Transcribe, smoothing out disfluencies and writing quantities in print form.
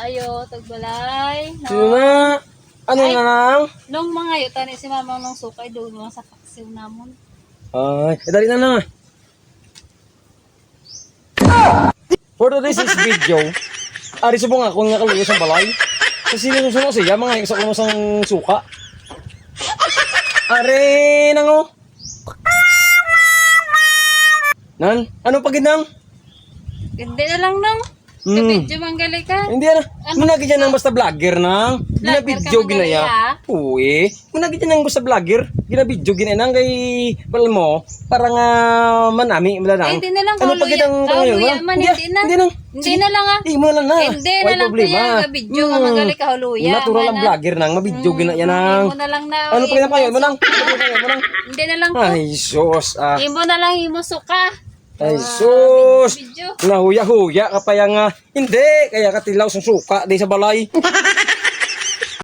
Ayo, tagbalay. Sino na? Ano Ay. na lang? Nung mga yuta ni si Mama nung sukay doon mga sa paksiw namon. Ay, dali na lang. For today's video, ari subong ako nga kaluyo sa balay. Kasi sinusunod siya, mga isa ko sang suka. Are nango. Nan, ano pa ginang? Hindi na lang nung. Video manggali ka. Hindi na. Muna gidyan ng basta vlogger nang. Gina Vlogger ka video manggali, ginaya. ha? Uy, muna gidyan ng basta vlogger. Gina video ginaya nang kay pal mo para nga manami mala nang. Ay, hindi na lang Ano pa gidang kahuluya man, hindi na. Hindi na. Hindi na lang ah. Hindi mo na na. Hindi na lang kuya, video nga manggali ka huluya. Natural ang vlogger nang, mabidyo ginaya nang. Imo na lang na. Ano pa ginapayo mo nang? Hindi na lang po. Ay, sus. Imo na lang imo suka. Ay, sus! Video. Nahuya-huya ka pa nga. Hindi, kaya katilaw sa suka di sa balay.